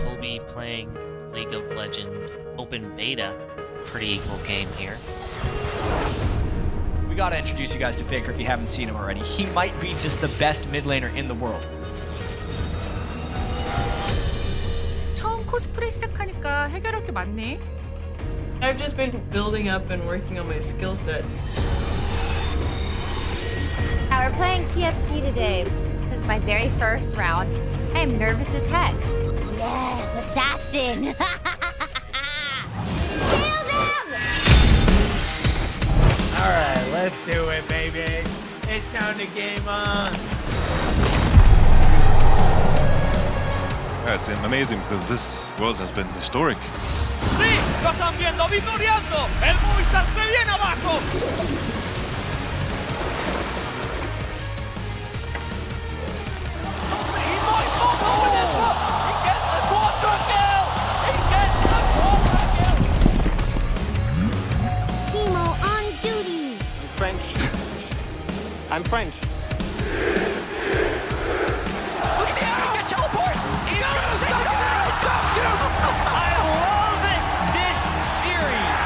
will be playing League of Legends Open Beta. Pretty equal game here. We gotta introduce you guys to Faker if you haven't seen him already. He might be just the best mid laner in the world. 처음 코스프레 시작하니까 해결할 게 많네. I've just been building up and working on my skill set. We're playing TFT today. This is my very first round. I am nervous as heck. Yes, assassin! Kill them! Alright, let's do it, baby. It's time to game on. It's amazing because this world has been historic. Sí, lo están viendo, victoriando. El Movistar se viene abajo. I'm French. Look at the area, teleport! I love this series.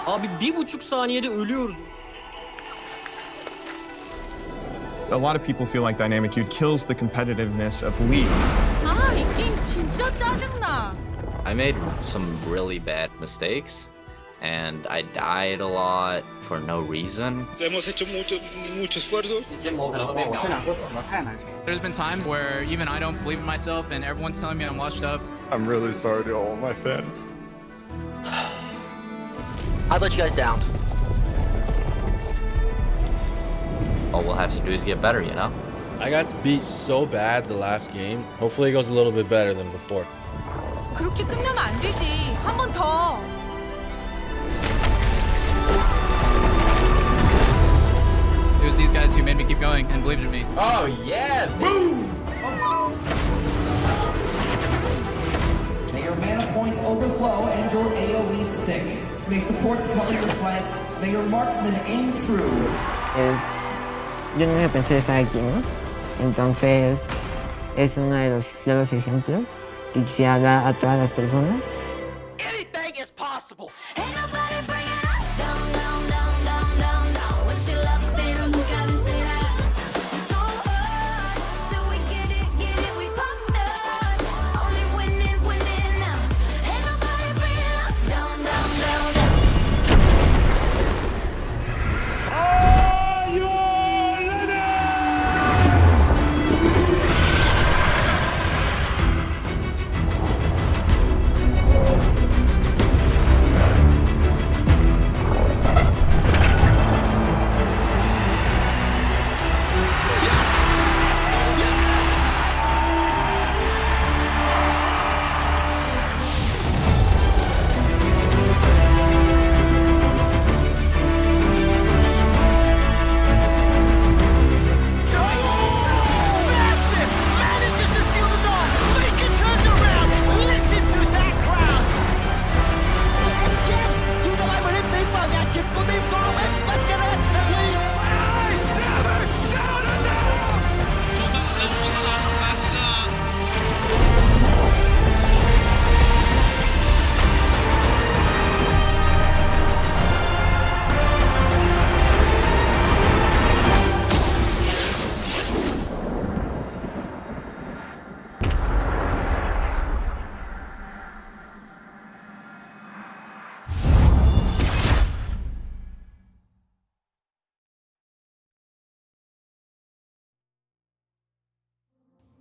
Abi 1,5 saniyede ölüyoruz. A lot of people feel like Dynamic Dude kills the competitiveness of League. 아, 이 게임 진짜 짜증나. I made some really bad mistakes and I died a lot for no reason. Hemos hecho mucho esfuerzo. There's been times where even I don't believe in myself and everyone's telling me I'm washed up. I'm really sorry to all my fans. I let you guys down. All we'll have to do is get better, you know? I got beat so bad the last game. Hopefully it goes a little bit better than before. 그렇게 끝나면 안 되지. 한 번 더. It was these guys who made me keep going and believed in me. Oh yeah, boom! May your mana points overflow and your AoE stick. May supports cover your flanks. May your marksman aim true. Yo nunca pensé estar aquí, ¿no? Entonces, es uno de los ejemplos y quisiera hablar a todas las personas. Anything is possible.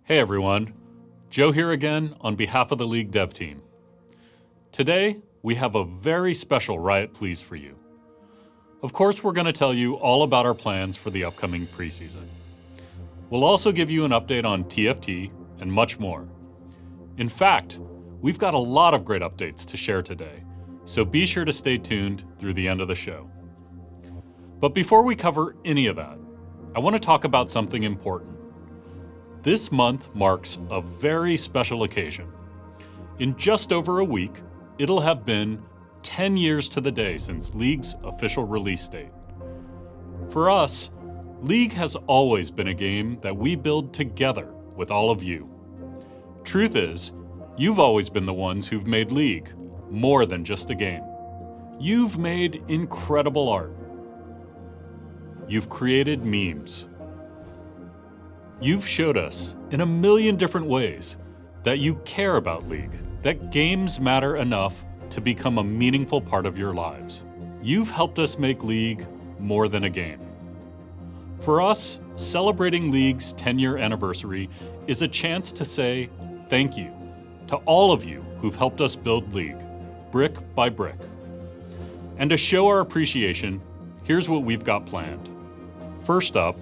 Hey everyone, Joe here again on behalf of the League dev team. Today, we have a very special Riot Pls for you. Of course, we're going to tell you all about our plans for the upcoming preseason. We'll also give you an update on TFT and much more. In fact, we've got a lot of great updates to share today, so be sure to stay tuned through the end of the show. But before we cover any of that, I want to talk about something important. This month marks a very special occasion. In just over a week, it'll have been 10 years to the day since League's official release date. For us, League has always been a game that we build together with all of you. Truth is, you've always been the ones who've made League more than just a game. You've made incredible art. You've created memes. You've showed us in a million different ways that you care about League, that games matter enough to become a meaningful part of your lives. You've helped us make League more than a game. For us, celebrating League's 10-year anniversary is a chance to say thank you to all of you who've helped us build League, brick by brick. And to show our appreciation, here's what we've got planned. First up,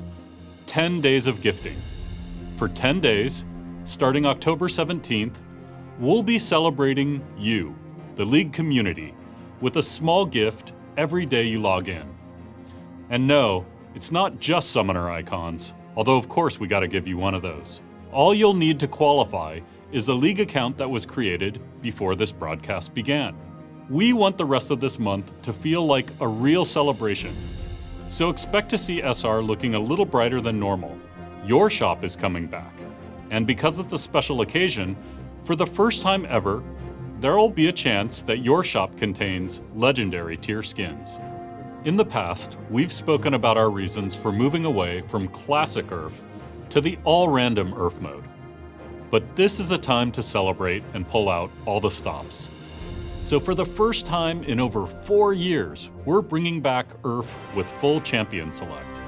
10 days of gifting. For 10 days, starting October 17th, we'll be celebrating you, the League community, with a small gift every day you log in. And no, it's not just summoner icons, although of course we gotta give you one of those. All you'll need to qualify is a League account that was created before this broadcast began. We want the rest of this month to feel like a real celebration, so expect to see SR looking a little brighter than normal. Your shop is coming back, and because it's a special occasion, for the first time ever, there'll be a chance that your shop contains legendary tier skins. In the past, we've spoken about our reasons for moving away from classic URF to the all-random URF mode. But this is a time to celebrate and pull out all the stops. So for the first time in over 4 years, we're bringing back URF with full champion select.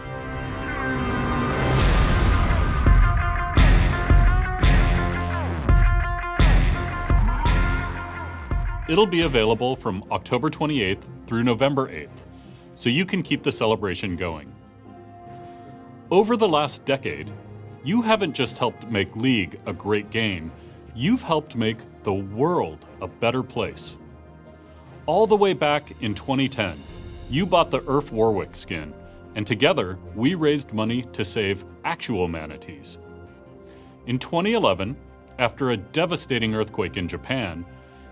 It'll be available from October 28th through November 8th, so you can keep the celebration going. Over the last decade, you haven't just helped make League a great game, you've helped make the world a better place. All the way back in 2010, you bought the URF Warwick skin, and together we raised money to save actual manatees. In 2011, after a devastating earthquake in Japan,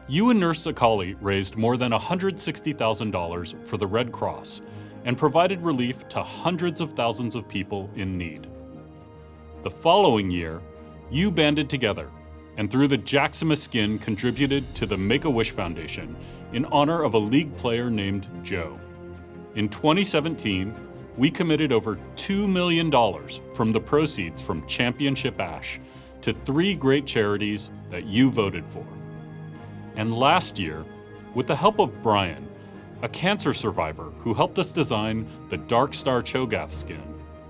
you and Nurse Akali raised more than $160,000 for the Red Cross and provided relief to hundreds of thousands of people in need. The following year, you banded together and through the Jacksima skin contributed to the Make-A-Wish Foundation in honor of a League player named Joe. In 2017, we committed over $2 million from the proceeds from Championship Ash to 3 great charities that you voted for. And last year, with the help of Brian, a cancer survivor who helped us design the Dark Star Cho'Gath skin,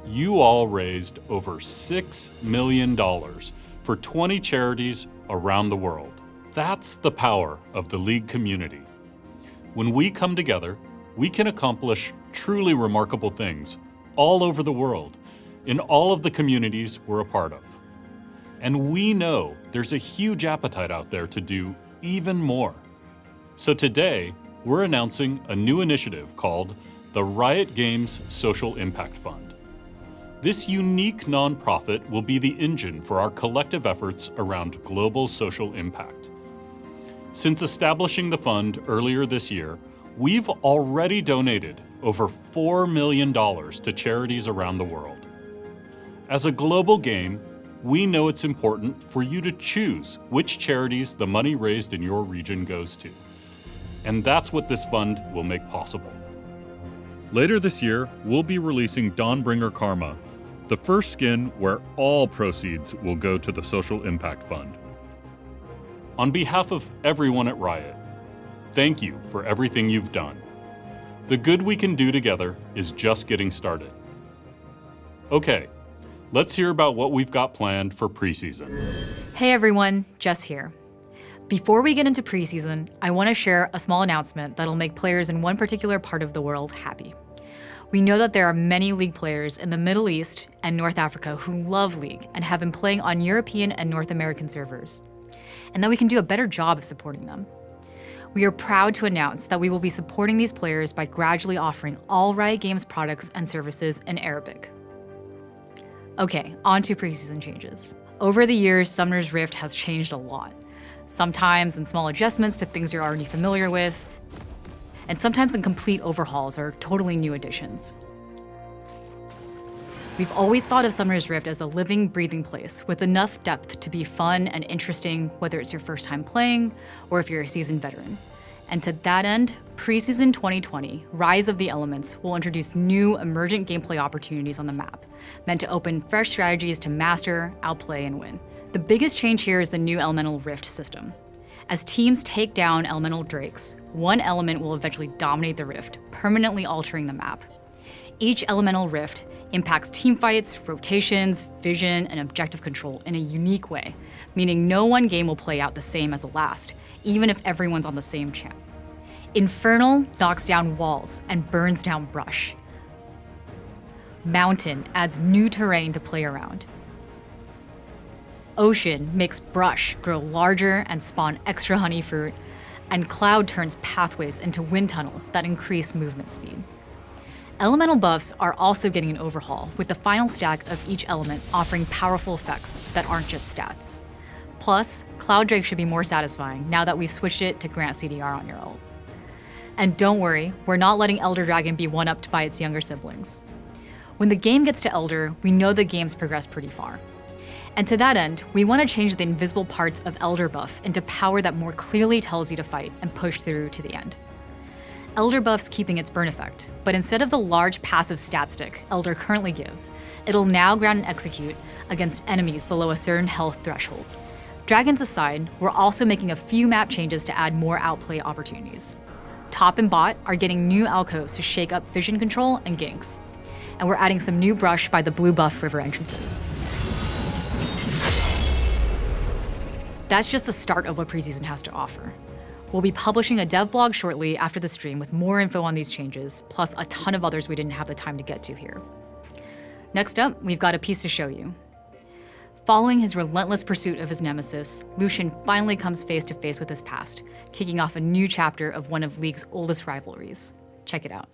you all raised over $6 million for 20 charities around the world. That's the power of the League community. When we come together, we can accomplish truly remarkable things all over the world, in all of the communities we're a part of. And we know there's a huge appetite out there to do even more. So today, we're announcing a new initiative called the Riot Games Social Impact Fund. This unique nonprofit will be the engine for our collective efforts around global social impact. Since establishing the fund earlier this year, we've already donated over $4 million to charities around the world. As a global game, we know it's important for you to choose which charities the money raised in your region goes to. And that's what this fund will make possible. Later this year, we'll be releasing Dawnbringer Karma, the first skin where all proceeds will go to the Social Impact Fund. On behalf of everyone at Riot, thank you for everything you've done. The good we can do together is just getting started. Okay, let's hear about what we've got planned for preseason. Hey everyone, Jess here. Before we get into preseason, I want to share a small announcement that'll make players in one particular part of the world happy. We know that there are many League players in the Middle East and North Africa who love League and have been playing on European and North American servers, and that we can do a better job of supporting them. We are proud to announce that we will be supporting these players by gradually offering all Riot Games products and services in Arabic. Okay, on to preseason changes. Over the years, Summoner's Rift has changed a lot. Sometimes in small adjustments to things you're already familiar with, and sometimes in complete overhauls or totally new additions. We've always thought of Summoner's Rift as a living, breathing place with enough depth to be fun and interesting, whether it's your first time playing or if you're a seasoned veteran. And to that end, Preseason 2020, Rise of the Elements will introduce new emergent gameplay opportunities on the map, meant to open fresh strategies to master, outplay, and win. The biggest change here is the new Elemental Rift system. As teams take down Elemental Drakes, one element will eventually dominate the Rift, permanently altering the map. Each Elemental Rift impacts teamfights, rotations, vision, and objective control in a unique way, meaning no one game will play out the same as the last, even if everyone's on the same champ. Infernal knocks down walls and burns down brush. Mountain adds new terrain to play around. Ocean makes brush grow larger and spawn extra honey fruit, and Cloud turns pathways into wind tunnels that increase movement speed. Elemental buffs are also getting an overhaul, with the final stack of each element offering powerful effects that aren't just stats. Plus, Cloud Drake should be more satisfying now that we've switched it to grant CDR on your ult. And don't worry, we're not letting Elder Dragon be one-upped by its younger siblings. When the game gets to Elder, we know the game's progressed pretty far. And to that end, we want to change the invisible parts of Elder buff into power that more clearly tells you to fight and push through to the end. Elder buff's keeping its burn effect, but instead of the large passive stat stick Elder currently gives, it'll now ground and execute against enemies below a certain health threshold. Dragons aside, we're also making a few map changes to add more outplay opportunities. Top and bot are getting new alcoves to shake up vision control and ganks. And we're adding some new brush by the blue buff river entrances. That's just the start of what preseason has to offer. We'll be publishing a dev blog shortly after the stream with more info on these changes, plus a ton of others we didn't have the time to get to here. Next up, we've got a piece to show you. Following his relentless pursuit of his nemesis, Lucian finally comes face to face with his past, kicking off a new chapter of one of League's oldest rivalries. Check it out.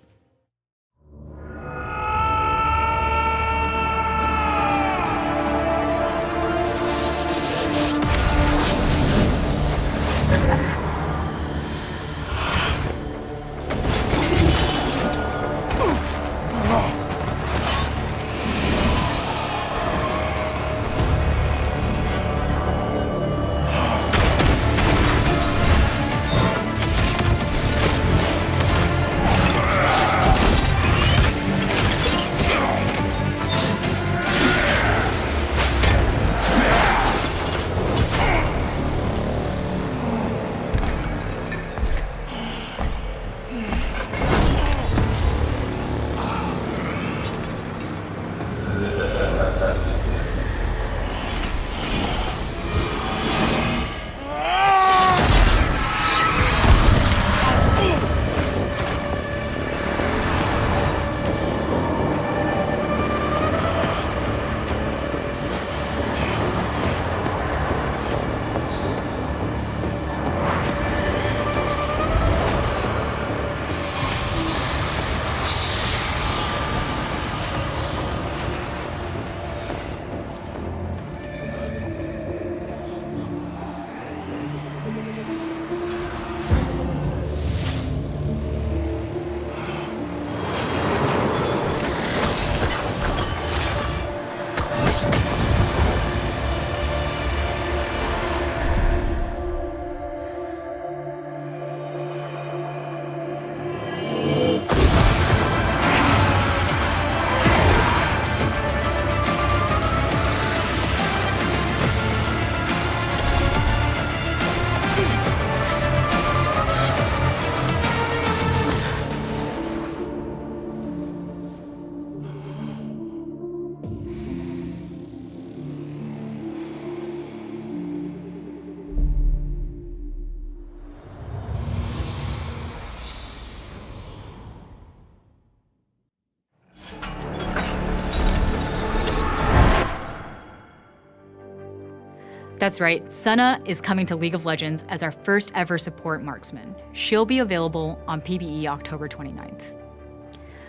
That's right, Senna is coming to League of Legends as our first ever support marksman. She'll be available on PvE October 29th.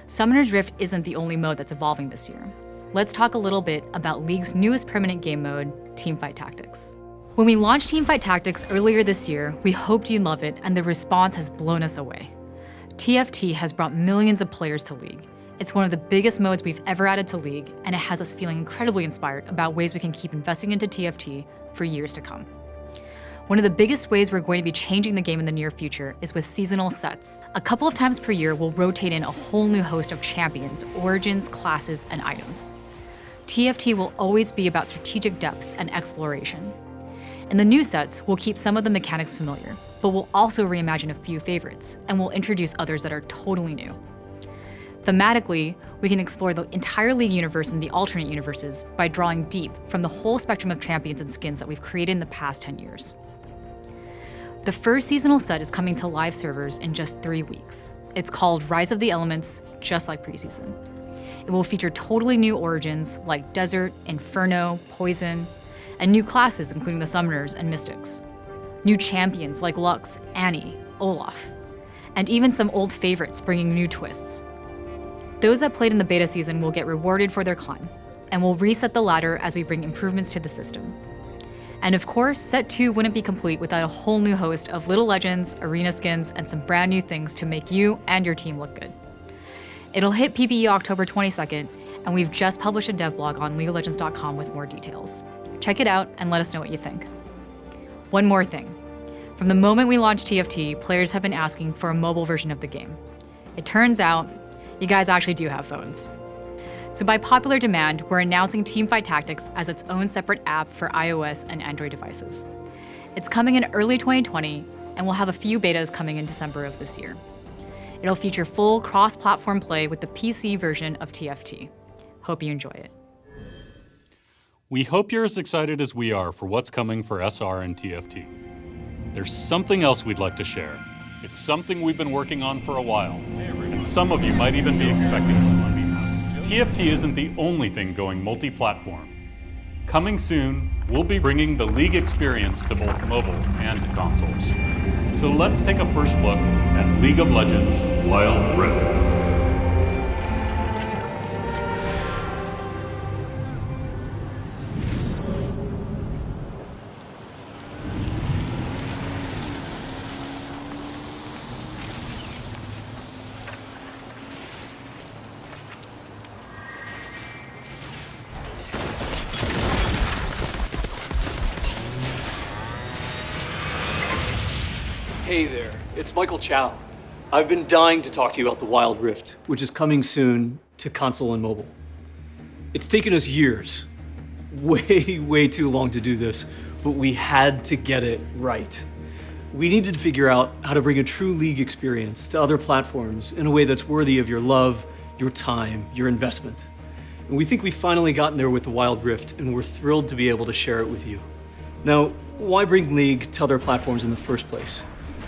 Summoner's Rift isn't the only mode that's evolving this year. Let's talk a little bit about League's newest permanent game mode, Teamfight Tactics. When we launched Teamfight Tactics earlier this year, we hoped you'd love it, and the response has blown us away. TFT has brought millions of players to League. It's one of the biggest modes we've ever added to League, and it has us feeling incredibly inspired about ways we can keep investing into TFT for years to come. One of the biggest ways we're going to be changing the game in the near future is with seasonal sets. A couple of times per year, we'll rotate in a whole new host of champions, origins, classes, and items. TFT will always be about strategic depth and exploration. In the new sets, we'll keep some of the mechanics familiar, but we'll also reimagine a few favorites, and we'll introduce others that are totally new. Thematically, we can explore the entire League universe and the alternate universes by drawing deep from the whole spectrum of champions and skins that we've created in the past 10 years. The first seasonal set is coming to live servers in just 3 weeks. It's called Rise of the Elements, just like preseason. It will feature totally new origins like Desert, Inferno, Poison, and new classes including the Summoners and Mystics. New champions like Lux, Annie, Olaf, and even some old favorites bringing new twists. Those that played in the beta season will get rewarded for their climb, and we'll reset the ladder as we bring improvements to the system. And of course, Set 2 wouldn't be complete without a whole new host of little legends, arena skins, and some brand new things to make you and your team look good. It'll hit PvE October 22nd, and we've just published a dev blog on LeagueOfLegends.com with more details. Check it out and let us know what you think. One more thing. From the moment we launched TFT, players have been asking for a mobile version of the game. It turns out, you guys actually do have phones. So by popular demand, we're announcing Teamfight Tactics as its own separate app for iOS and Android devices. It's coming in early 2020, and we'll have a few betas coming in December of this year. It'll feature full cross-platform play with the PC version of TFT. Hope you enjoy it. We hope you're as excited as we are for what's coming for SR and TFT. There's something else we'd like to share. It's something we've been working on for a while, and some of you might even be expecting it. TFT isn't the only thing going multi-platform. Coming soon, we'll be bringing the League experience to both mobile and consoles. So let's take a first look at League of Legends Wild Rift. Hey there, it's Michael Chow. I've been dying to talk to you about the Wild Rift, which is coming soon to console and mobile. It's taken us years, way too long to do this, but we had to get it right. We needed to figure out how to bring a true League experience to other platforms in a way that's worthy of your love, your time, your investment. And we think we've finally gotten there with the Wild Rift, and we're thrilled to be able to share it with you. Now, why bring League to other platforms in the first place?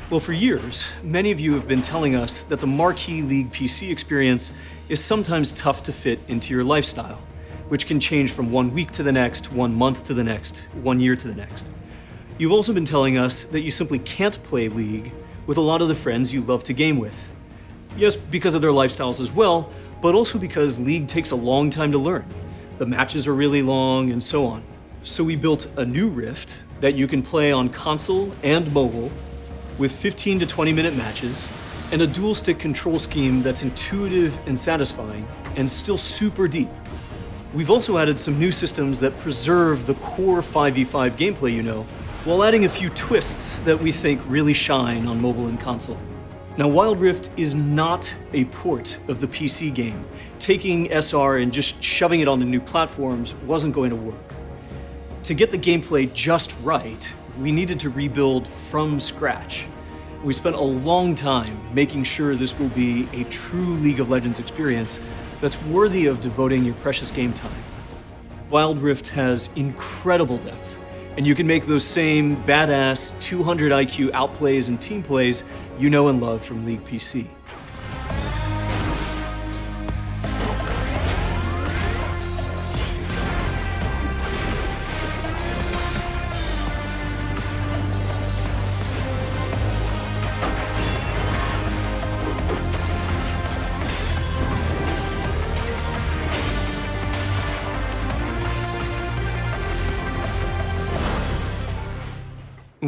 Well, for years, many of you have been telling us that the marquee League PC experience is sometimes tough to fit into your lifestyle, which can change from 1 week to the next, 1 month to the next, 1 year to the next. You've also been telling us that you simply can't play League with a lot of the friends you love to game with. Yes, because of their lifestyles as well, but also because League takes a long time to learn. The matches are really long and so on. So we built a new Rift that you can play on console and mobile with 15 to 20-minute matches, and a dual-stick control scheme that's intuitive and satisfying, and still super deep. We've also added some new systems that preserve the core 5v5 gameplay you know, while adding a few twists that we think really shine on mobile and console. Now, Wild Rift is not a port of the PC game. Taking SR and just shoving it onto new platforms wasn't going to work. To get the gameplay just right, we needed to rebuild from scratch. We spent a long time making sure this will be a true League of Legends experience that's worthy of devoting your precious game time. Wild Rift has incredible depth, and you can make those same badass 200 IQ outplays and team plays you know and love from League PC.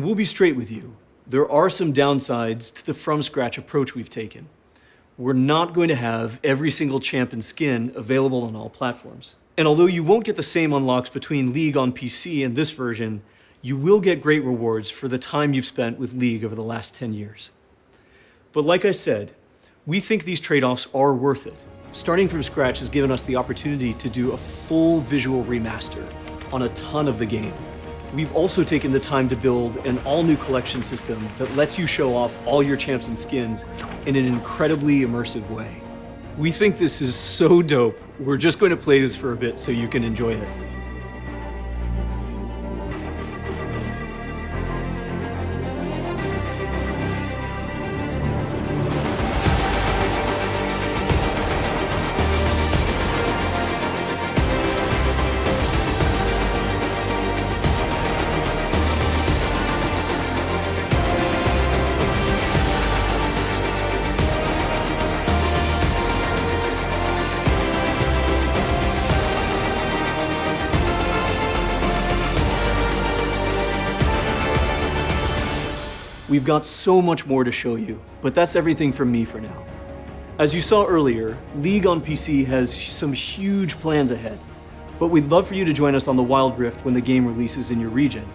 And we'll be straight with you. There are some downsides to the from-scratch approach we've taken. We're not going to have every single champ and skin available on all platforms. And although you won't get the same unlocks between League on PC and this version, you will get great rewards for the time you've spent with League over the last 10 years. But like I said, we think these trade-offs are worth it. Starting from scratch has given us the opportunity to do a full visual remaster on a ton of the game. We've also taken the time to build an all-new collection system that lets you show off all your champs and skins in an incredibly immersive way. We think this is so dope, we're just going to play this for a bit so you can enjoy it. We've got so much more to show you, but that's everything from me for now. As you saw earlier, League on PC has some huge plans ahead, but we'd love for you to join us on the Wild Rift when the game releases in your region.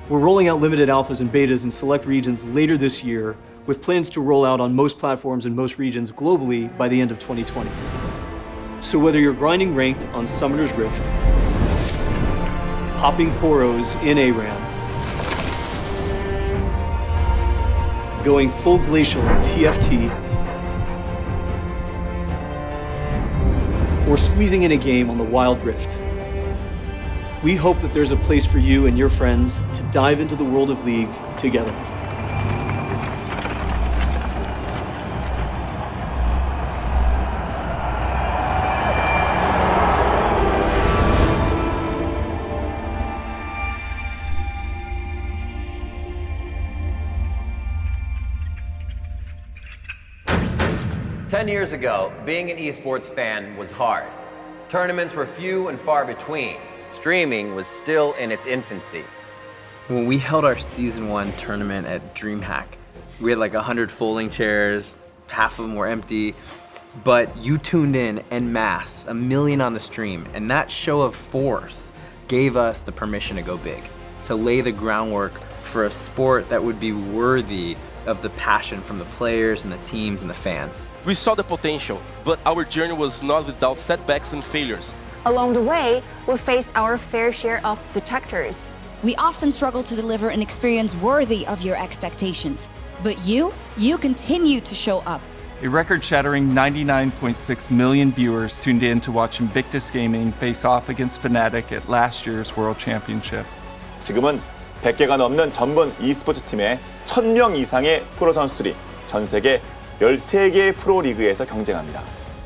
We're rolling out limited alphas and betas in select regions later this year, with plans to roll out on most platforms and most regions globally by the end of 2020. So whether you're grinding ranked on Summoner's Rift, popping poros in ARAM, going full glacial in TFT, or squeezing in a game on the Wild Rift, we hope that there's a place for you and your friends to dive into the world of League together. Ten years ago, being an esports fan was hard. Tournaments were few and far between. Streaming was still in its infancy. When we held our Season 1 tournament at DreamHack, we had like 100 folding chairs, half of them were empty, but you tuned in en masse, 1 million on the stream, and that show of force gave us the permission to go big, to lay the groundwork for a sport that would be worthy of the passion from the players and the teams and the fans. We saw the potential, but our journey was not without setbacks and failures. Along the way, we faced our fair share of detractors. We often struggle to deliver an experience worthy of your expectations. But you continue to show up. A record-shattering 99.6 million viewers tuned in to watch Invictus Gaming face off against Fnatic at last year's World Championship. 지금은 100개가 넘는 전문 e스포츠 팀의 1000명 이상의 프로 선수들이 전 세계 13개의 프로 리그에서 경쟁합니다.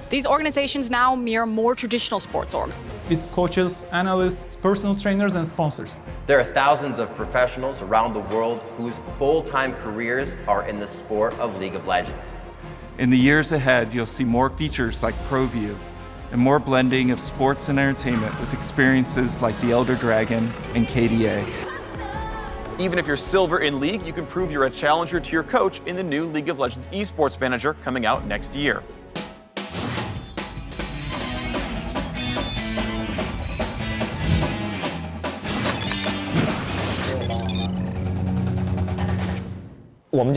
These organizations now mirror more traditional sports orgs. With coaches, analysts, personal trainers, and sponsors. There are thousands of professionals around the world whose full-time careers are in the sport of League of Legends. In the years ahead, you'll see more features like ProView and more blending of sports and entertainment with experiences like the Elder Dragon and KDA. Even if you're silver in League, you can prove you're a challenger to your coach in the new League of Legends Esports Manager coming out next year. You'll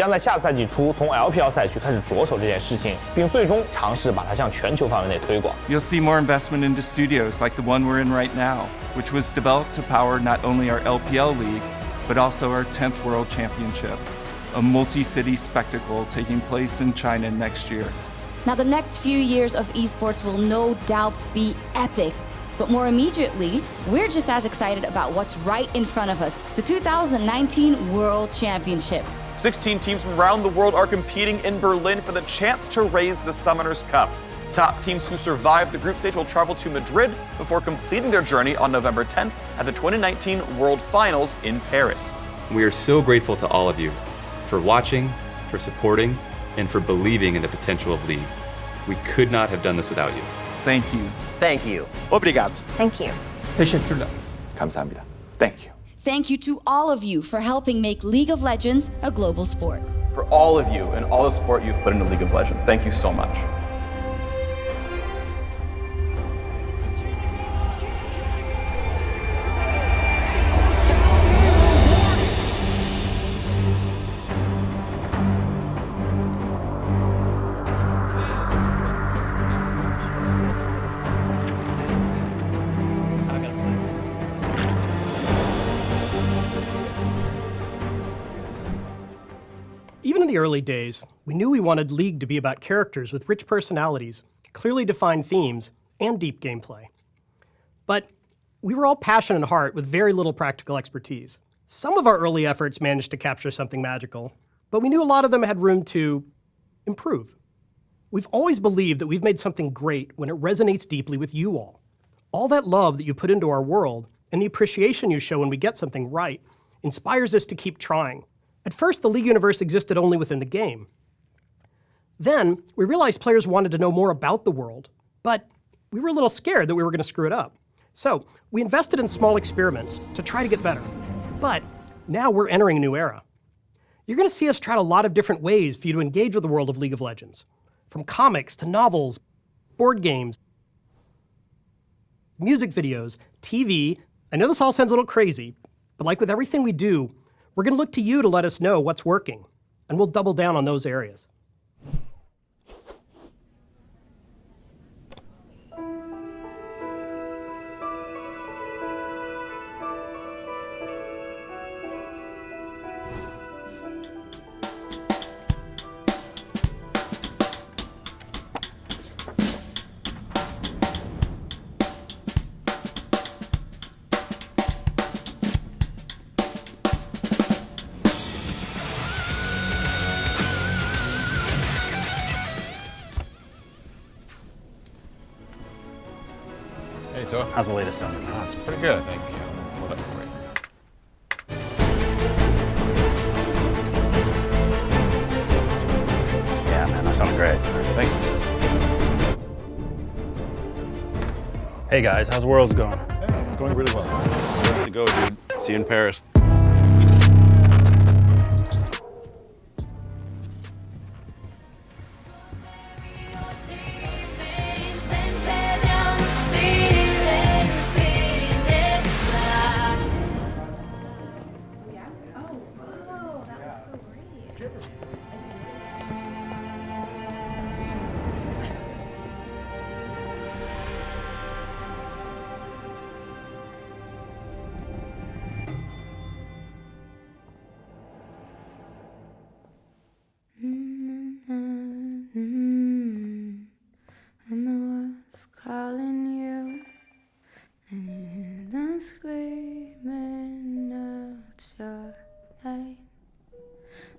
see more investment into studios like the one we're in right now, which was developed to power not only our LPL league, but also our 10th World Championship, a multi-city spectacle taking place in China next year. Now the next few years of esports will no doubt be epic. But more immediately, we're just as excited about what's right in front of us, the 2019 World Championship. 16 teams from around the world are competing in Berlin for the chance to raise the Summoners Cup. Top teams who survive the group stage will travel to Madrid before completing their journey on November 10th at the 2019 World Finals in Paris. We are so grateful to all of you for watching, for supporting, and for believing in the potential of League. We could not have done this without you. Thank you. Thank you. Obrigado. Thank you. Teşekkürler. 감사합니다. Thank you. Thank you to all of you for helping make League of Legends a global sport. For all of you and all the support you've put into League of Legends, thank you so much. Even in the early days, we knew we wanted League to be about characters with rich personalities, clearly defined themes, and deep gameplay. But we were all passion and heart with very little practical expertise. Some of our early efforts managed to capture something magical, but we knew a lot of them had room to improve. We've always believed that we've made something great when it resonates deeply with you all. All that love that you put into our world and the appreciation you show when we get something right inspires us to keep trying. At first, the League universe existed only within the game. Then, we realized players wanted to know more about the world, but we were a little scared that we were going to screw it up. So, we invested in small experiments to try to get better. But now we're entering a new era. You're going to see us try a lot of different ways for you to engage with the world of League of Legends. From comics to novels, board games, music videos, TV. I know this all sounds a little crazy, but like with everything we do, we're going to look to you to let us know what's working, and we'll double down on those areas. Hey, Toa. How's the latest summon? Oh, it's pretty good, I think. Hold up for you. Yeah, man, that sounded great. Thanks. Hey, guys, how's Worlds going? Hey, it's going really well. Ready to go, dude. See you in Paris. And I was calling you, and you hear them screaming out your name.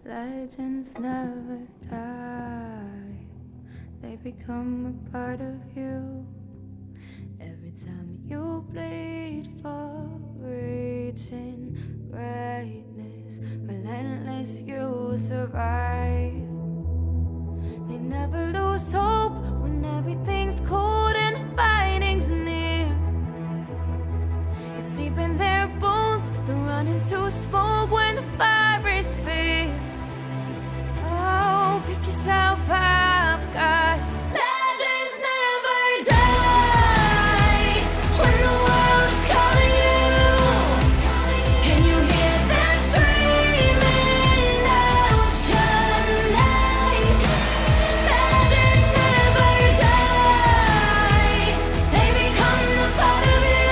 Legends never die, they become a part of you. Every time you bleed for reaching greatness, relentless you survive. They never lose hope when everything's cold and fighting's near. It's deep in their bones, they run into smoke when the fire is fierce. Oh, pick yourself up, guys. Legends never die when the world's calling you. Can you hear them screaming out your name? Legends never die, they become a part of you.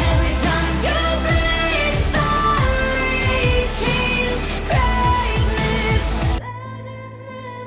Every time you bleed for reaching greatness, legends never die.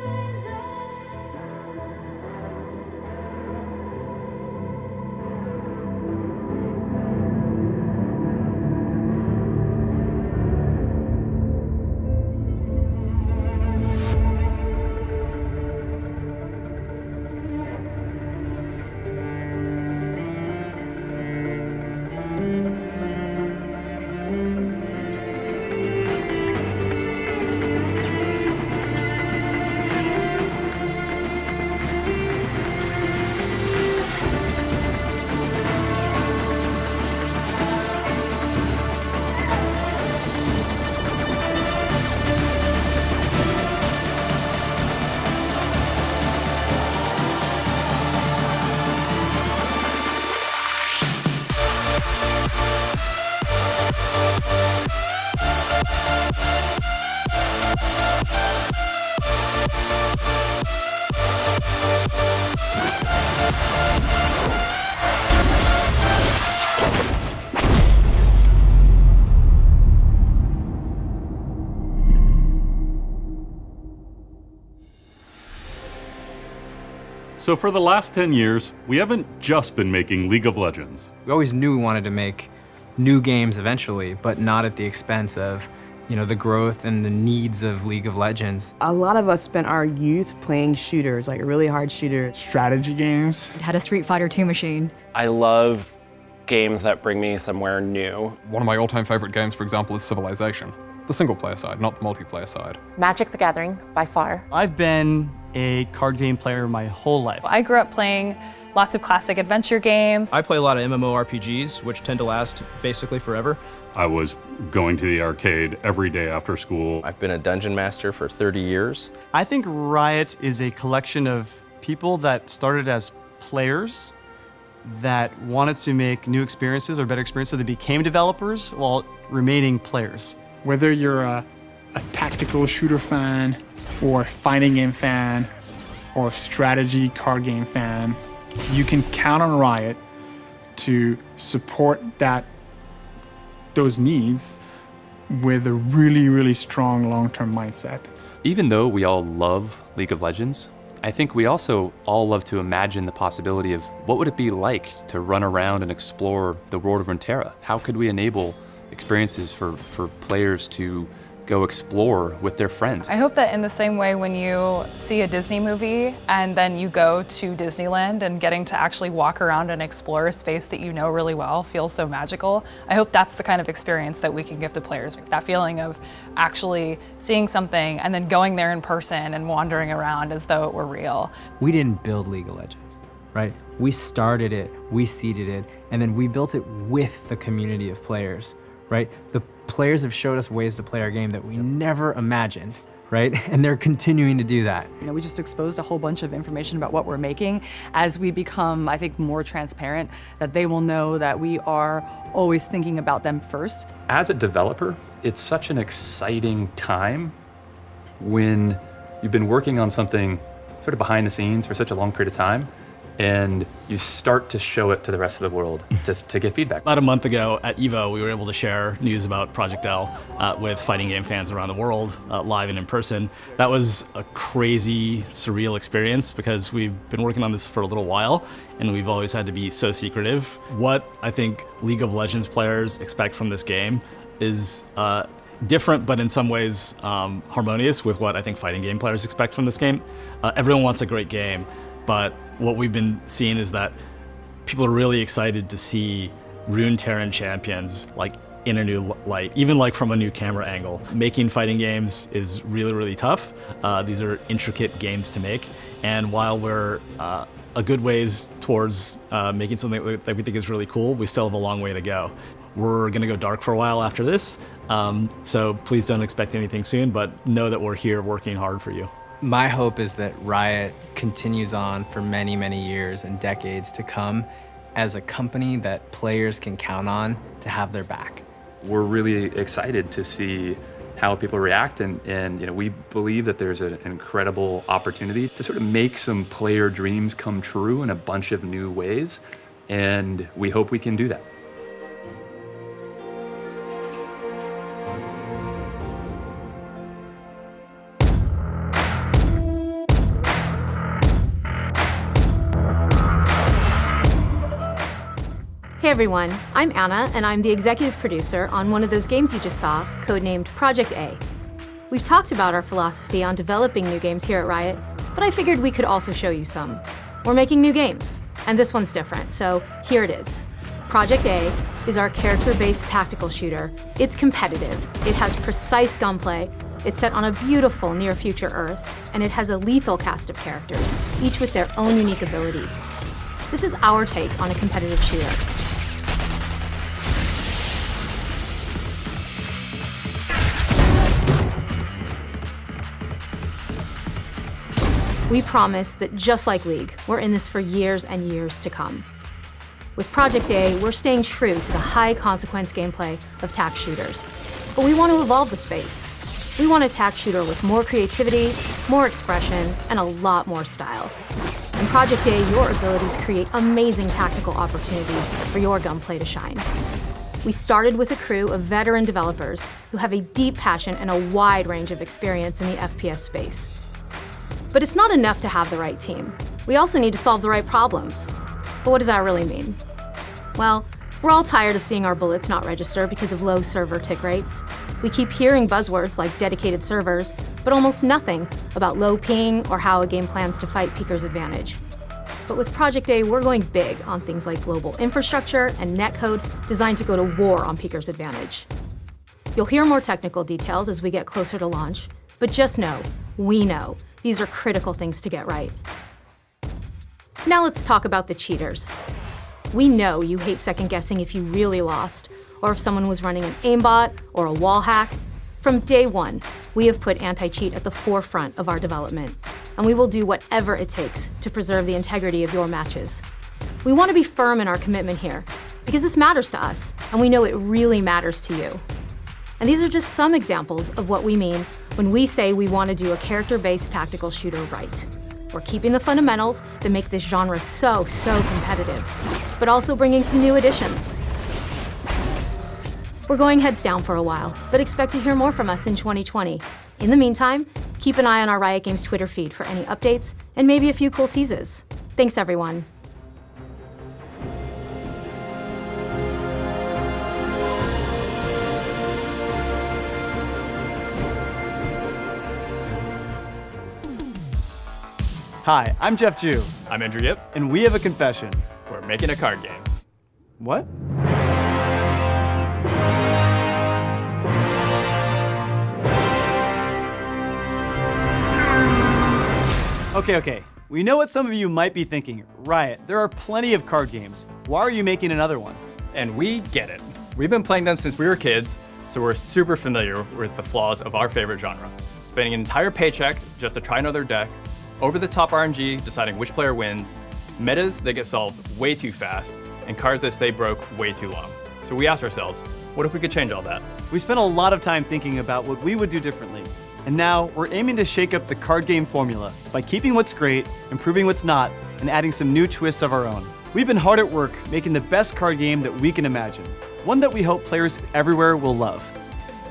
So for the last 10 years, we haven't just been making League of Legends. We always knew we wanted to make new games eventually, but not at the expense of, the growth and the needs of League of Legends. A lot of us spent our youth playing shooters, like really hard shooters. Strategy games. Had a Street Fighter II machine. I love games that bring me somewhere new. One of my all-time favorite games, for example, is Civilization. The single-player side, not the multiplayer side. Magic the Gathering, by far. I've been a card game player my whole life. I grew up playing lots of classic adventure games. I play a lot of MMORPGs, which tend to last basically forever. I was going to the arcade every day after school. I've been a dungeon master for 30 years. I think Riot is a collection of people that started as players that wanted to make new experiences or better experiences, so they became developers while remaining players. Whether you're a tactical shooter fan, or a fighting game fan, or a strategy card game fan, you can count on Riot to support those needs with a really, really strong long-term mindset. Even though we all love League of Legends, I think we also all love to imagine the possibility of what would it be like to run around and explore the world of Runeterra? How could we enable experiences for players to go explore with their friends? I hope that in the same way when you see a Disney movie and then you go to Disneyland and getting to actually walk around and explore a space that you know really well feels so magical, I hope that's the kind of experience that we can give to players. That feeling of actually seeing something and then going there in person and wandering around as though it were real. We didn't build League of Legends, right? We started it, we seeded it, and then we built it with the community of players, right? The players have showed us ways to play our game that we never imagined, right? And they're continuing to do that. We just exposed a whole bunch of information about what we're making. As we become, I think, more transparent, that they will know that we are always thinking about them first. As a developer, it's such an exciting time when you've been working on something sort of behind the scenes for such a long period of time, and you start to show it to the rest of the world to get feedback. About a month ago at EVO, we were able to share news about Project L with fighting game fans around the world, live and in person. That was a crazy, surreal experience because we've been working on this for a little while and we've always had to be so secretive. What I think League of Legends players expect from this game is different, but in some ways harmonious with what I think fighting game players expect from this game. Everyone wants a great game, but what we've been seeing is that people are really excited to see Runeterran champions like in a new light, even like from a new camera angle. Making fighting games is really, really tough. These are intricate games to make, and while we're a good ways towards making something that we think is really cool, we still have a long way to go. We're gonna go dark for a while after this, so please don't expect anything soon, but know that we're here working hard for you. My hope is that Riot continues on for many, many years and decades to come as a company that players can count on to have their back. We're really excited to see how people react, and we believe that there's an incredible opportunity to sort of make some player dreams come true in a bunch of new ways, and we hope we can do that. Hey everyone, I'm Anna, and I'm the executive producer on one of those games you just saw, codenamed Project A. We've talked about our philosophy on developing new games here at Riot, but I figured we could also show you some. We're making new games, and this one's different, so here it is. Project A is our character-based tactical shooter. It's competitive, it has precise gunplay, it's set on a beautiful near-future Earth, and it has a lethal cast of characters, each with their own unique abilities. This is our take on a competitive shooter. We promise that just like League, we're in this for years and years to come. With Project A, we're staying true to the high-consequence gameplay of TAC shooters. But we want to evolve the space. We want a TAC shooter with more creativity, more expression, and a lot more style. In Project A, your abilities create amazing tactical opportunities for your gunplay to shine. We started with a crew of veteran developers who have a deep passion and a wide range of experience in the FPS space. But it's not enough to have the right team. We also need to solve the right problems. But what does that really mean? Well, we're all tired of seeing our bullets not register because of low server tick rates. We keep hearing buzzwords like dedicated servers, but almost nothing about low ping or how a game plans to fight Peeker's advantage. But with Project A, we're going big on things like global infrastructure and netcode designed to go to war on Peeker's advantage. You'll hear more technical details as we get closer to launch, but just know, we know, these are critical things to get right. Now let's talk about the cheaters. We know you hate second-guessing if you really lost, or if someone was running an aimbot or a wall hack. From day one, we have put anti-cheat at the forefront of our development, and we will do whatever it takes to preserve the integrity of your matches. We want to be firm in our commitment here, because this matters to us, and we know it really matters to you. And these are just some examples of what we mean when we say we want to do a character-based tactical shooter right. We're keeping the fundamentals that make this genre so competitive, but also bringing some new additions. We're going heads down for a while, but expect to hear more from us in 2020. In the meantime, keep an eye on our Riot Games Twitter feed for any updates and maybe a few cool teases. Thanks, everyone. Hi, I'm Jeff Jew. I'm Andrew Yip. And we have a confession. We're making a card game. What? Okay. We know what some of you might be thinking. Riot, there are plenty of card games. Why are you making another one? And we get it. We've been playing them since we were kids, so we're super familiar with the flaws of our favorite genre. Spending an entire paycheck just to try another deck, over-the-top RNG deciding which player wins, metas that get solved way too fast, and cards that stay broke way too long. So we asked ourselves, what if we could change all that? We spent a lot of time thinking about what we would do differently. And now we're aiming to shake up the card game formula by keeping what's great, improving what's not, and adding some new twists of our own. We've been hard at work making the best card game that we can imagine, one that we hope players everywhere will love.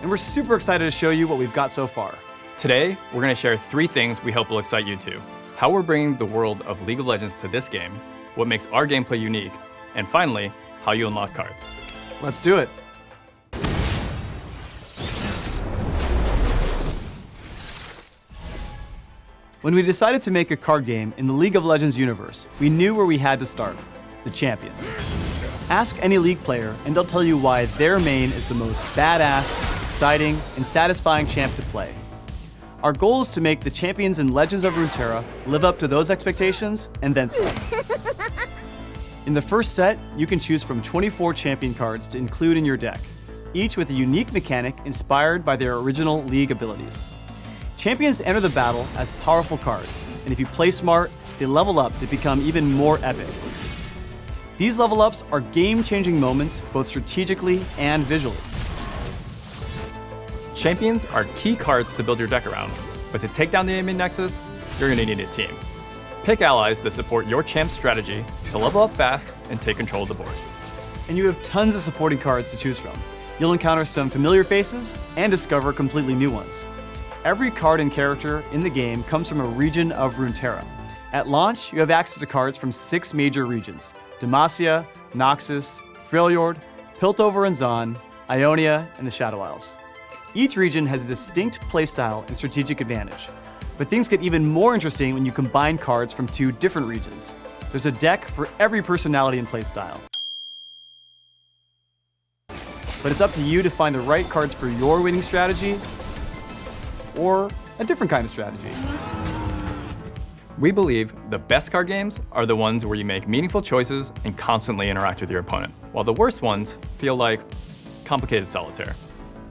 And we're super excited to show you what we've got so far. Today, we're going to share 3 things we hope will excite you too. How we're bringing the world of League of Legends to this game, what makes our gameplay unique, and finally, how you unlock cards. Let's do it. When we decided to make a card game in the League of Legends universe, we knew where we had to start, the champions. Ask any League player and they'll tell you why their main is the most badass, exciting, and satisfying champ to play. Our goal is to make the champions in Legends of Runeterra live up to those expectations and then some. In the first set, you can choose from 24 champion cards to include in your deck, each with a unique mechanic inspired by their original League abilities. Champions enter the battle as powerful cards, and if you play smart, they level up to become even more epic. These level ups are game-changing moments both strategically and visually. Champions are key cards to build your deck around, but to take down the enemy nexus, you're going to need a team. Pick allies that support your champ's strategy to level up fast and take control of the board. And you have tons of supporting cards to choose from. You'll encounter some familiar faces and discover completely new ones. Every card and character in the game comes from a region of Runeterra. At launch, you have access to cards from 6 major regions: Demacia, Noxus, Freljord, Piltover and Zon, Ionia, and the Shadow Isles. Each region has a distinct playstyle and strategic advantage, but things get even more interesting when you combine cards from 2 different regions. There's a deck for every personality and playstyle. But it's up to you to find the right cards for your winning strategy, or a different kind of strategy. We believe the best card games are the ones where you make meaningful choices and constantly interact with your opponent, while the worst ones feel like complicated solitaire.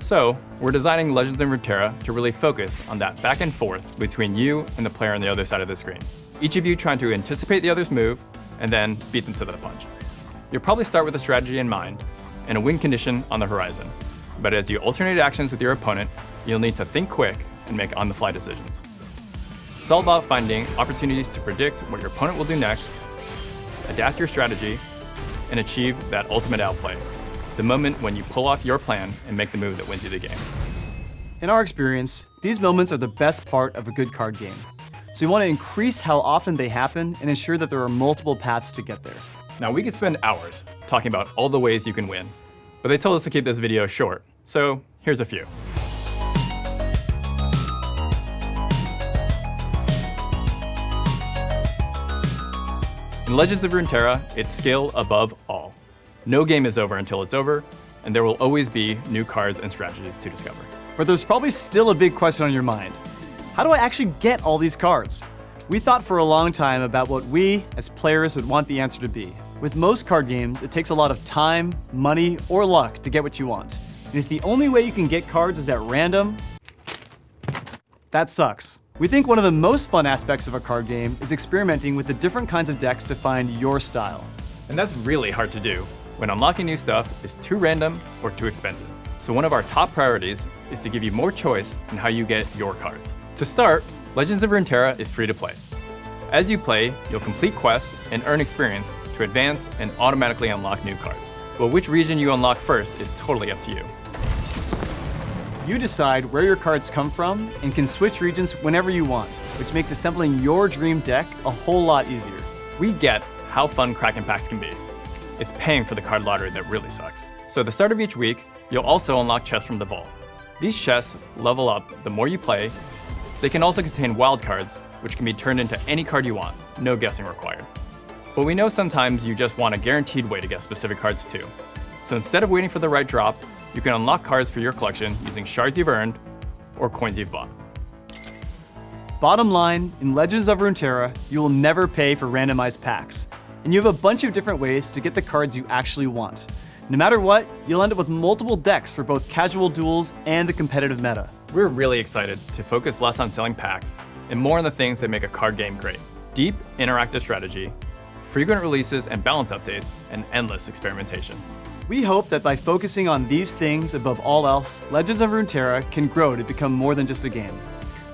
So, we're designing Legends in Runeterra to really focus on that back and forth between you and the player on the other side of the screen. Each of you trying to anticipate the other's move and then beat them to the punch. You'll probably start with a strategy in mind and a win condition on the horizon. But as you alternate actions with your opponent, you'll need to think quick and make on-the-fly decisions. It's all about finding opportunities to predict what your opponent will do next, adapt your strategy, and achieve that ultimate outplay, the moment when you pull off your plan and make the move that wins you the game. In our experience, these moments are the best part of a good card game. So we want to increase how often they happen and ensure that there are multiple paths to get there. Now, we could spend hours talking about all the ways you can win, but they told us to keep this video short, so here's a few. In Legends of Runeterra, it's skill above all. No game is over until it's over, and there will always be new cards and strategies to discover. But there's probably still a big question on your mind. How do I actually get all these cards? We thought for a long time about what we, as players, would want the answer to be. With most card games, it takes a lot of time, money, or luck to get what you want. And if the only way you can get cards is at random, that sucks. We think one of the most fun aspects of a card game is experimenting with the different kinds of decks to find your style. And that's really hard to do when unlocking new stuff is too random or too expensive. So one of our top priorities is to give you more choice in how you get your cards. To start, Legends of Runeterra is free to play. As you play, you'll complete quests and earn experience to advance and automatically unlock new cards. But which region you unlock first is totally up to you. You decide where your cards come from and can switch regions whenever you want, which makes assembling your dream deck a whole lot easier. We get how fun Kraken packs can be. It's paying for the card lottery that really sucks. So at the start of each week, you'll also unlock chests from the vault. These chests level up the more you play. They can also contain wild cards, which can be turned into any card you want, no guessing required. But we know sometimes you just want a guaranteed way to get specific cards too. So instead of waiting for the right drop, you can unlock cards for your collection using shards you've earned or coins you've bought. Bottom line, in Legends of Runeterra, you will never pay for randomized packs. And you have a bunch of different ways to get the cards you actually want. No matter what, you'll end up with multiple decks for both casual duels and the competitive meta. We're really excited to focus less on selling packs and more on the things that make a card game great. Deep, interactive strategy, frequent releases and balance updates, and endless experimentation. We hope that by focusing on these things above all else, Legends of Runeterra can grow to become more than just a game.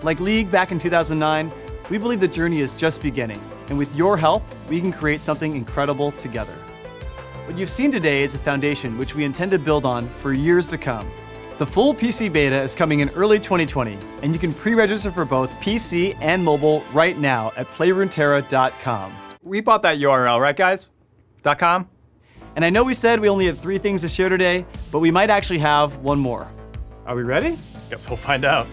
Like League back in 2009, we believe the journey is just beginning, and with your help, we can create something incredible together. What you've seen today is a foundation which we intend to build on for years to come. The full PC beta is coming in early 2020, and you can pre-register for both PC and mobile right now at playruneterra.com. We bought that URL, right guys? .com? And I know we said we only had 3 things to share today, but we might actually have one more. Are we ready? Guess we'll find out.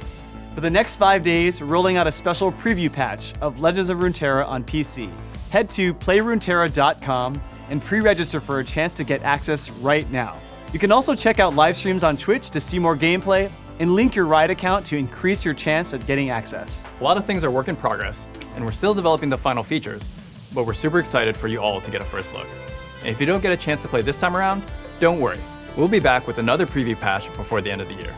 For the next 5 days, we're rolling out a special preview patch of Legends of Runeterra on PC. Head to playruneterra.com and pre-register for a chance to get access right now. You can also check out live streams on Twitch to see more gameplay and link your Riot account to increase your chance at getting access. A lot of things are work in progress, and we're still developing the final features, but we're super excited for you all to get a first look. And if you don't get a chance to play this time around, don't worry. We'll be back with another preview patch before the end of the year.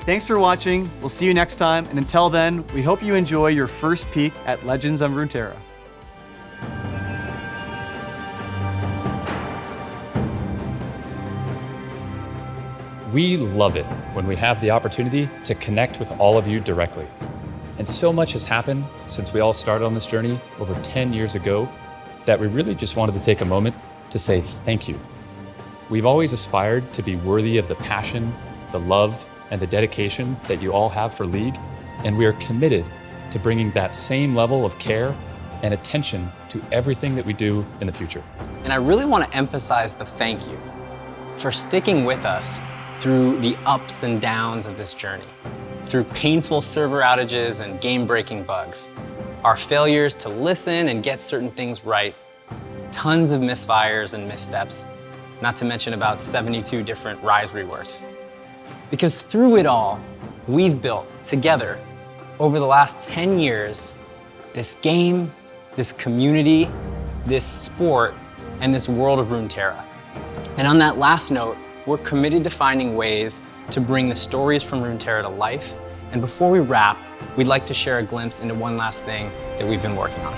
Thanks for watching. We'll see you next time. And until then, we hope you enjoy your first peek at Legends of Runeterra. We love it when we have the opportunity to connect with all of you directly. And so much has happened since we all started on this journey over 10 years ago that we really just wanted to take a moment to say thank you. We've always aspired to be worthy of the passion, the love, and the dedication that you all have for League, and we are committed to bringing that same level of care and attention to everything that we do in the future. And I really want to emphasize the thank you for sticking with us through the ups and downs of this journey, through painful server outages and game-breaking bugs, our failures to listen and get certain things right, tons of misfires and missteps, not to mention about 72 different Rise reworks. Because through it all, we've built together over the last 10 years, this game, this community, this sport, and this world of Runeterra. And on that last note, we're committed to finding ways to bring the stories from Runeterra to life. And before we wrap, we'd like to share a glimpse into one last thing that we've been working on.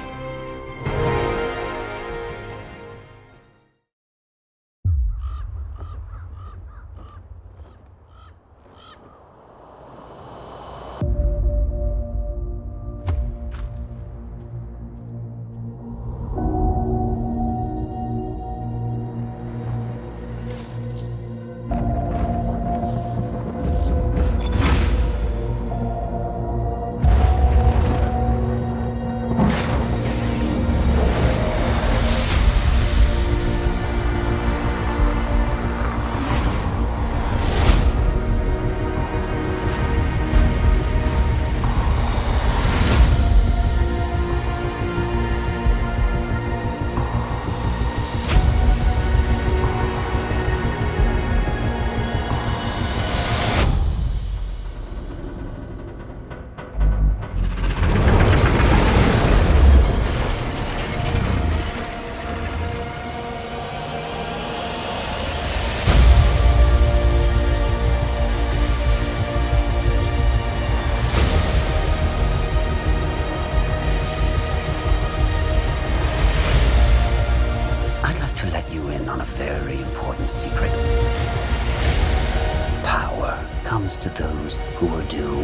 to let you in on a very important secret. Power comes to those who will do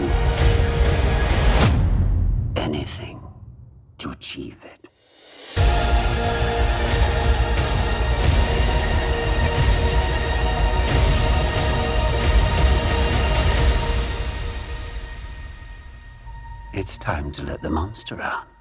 anything to achieve it. It's time to let the monster out.